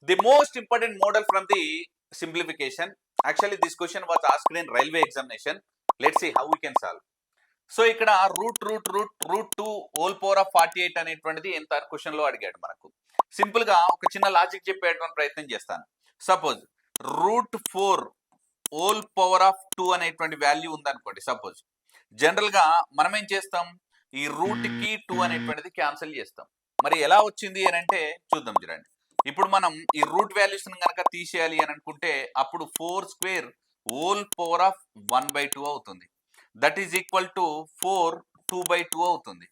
The most important model from the simplification. Actually, this question was asked in railway examination. Let's see how we can solve. So ఇక్కడ route 2 whole power of 48 అనేటువంటిది ఎంత question లో అడిగాడు మనకు. Simple గా ఒక చిన్న logic చెప్పేటువంటి ప్రయత్నం చేస్తాను. Suppose root 4 whole power of 2 అనేటువంటి వాల్యూ ఉందనుకోండి. సపోజ్ జనరల్ గా మనం ఏం చేస్తాం, ఈ రూట్ కి 2 అనేటువంటిది క్యాన్సిల్ చేస్తాం. మరి ఎలా వచ్చింది అని అంటే చూద్దాం చూడండి. ఇప్పుడు మనం ఈ రూట్ వాల్యూస్ కనుక తీసేయాలి అని అనుకుంటే అప్పుడు 4 స్క్వేర్ హోల్ పవర్ ఆఫ్ 1/2 అవుతుంది. దట్ ఈజ్ ఈక్వల్ టు 4 2/2 అవుతుంది.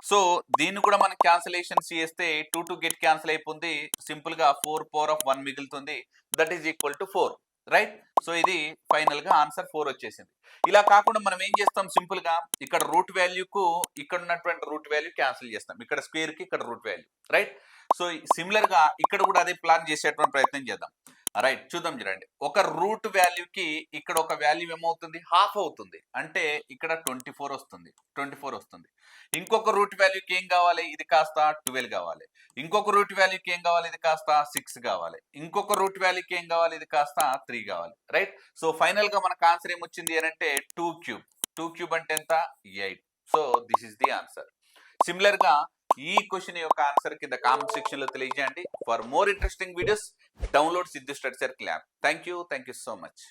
సో దీన్ని కూడా మనం క్యాన్సిలేషన్స్ చేస్తే 2 గెట్ క్యాన్సిల్ అయిపోతుంది. సింపుల్ గా 4 పవర్ ఆఫ్ 1 మిగులుతుంది. That is equal to 4, right. So ఇది ఫైనల్ గా ఆన్సర్ 4 వచ్చేసింది. ఇలా కాకుండా మనం ఏం చేస్తాం, సింపుల్ గా ఇక్కడ రూట్ వాల్యూకు ఇక్కడ ఉన్నటువంటి రూట్ వాల్యూ క్యాన్సిల్ చేస్తాం. ఇక్కడ స్క్వేర్ కి ఇక్కడ root value, right. So similar గా ఇక్కడ కూడా అదే ప్లాన్ చేసేటువంటి ప్రయత్నం చేద్దాం. రైట్, చూద్దాం చూడండి. ఒక రూట్ వాల్యూకి ఇక్కడ ఒక వాల్యూ ఏమవుతుంది, హాఫ్ అవుతుంది. అంటే ఇక్కడ 24 వస్తుంది. ఇంకొక రూట్ వాల్యూకి ఏం కావాలి, ఇది కాస్త 12 కావాలి. ఇంకొక రూట్ వాల్యూకి ఏం కావాలి, ఇది కాస్త 6 కావాలి. ఇంకొక రూట్ వాల్యూకి ఏం కావాలి, ఇది కాస్త 3 కావాలి, రైట్. సో ఫైనల్ గా మనకు ఆన్సర్ ఏమొచ్చింది అని అంటే 2 క్యూబ్ అంటే ఎంత, 8. So this is the answer. Similar గా ఈ క్వశ్చన్ యొక్క ఆన్సర్ కింద కామెంట్ సెక్షన్ లో తెలియజేయండి. For more interesting videos download Siddhu study circle app. Thank you so much.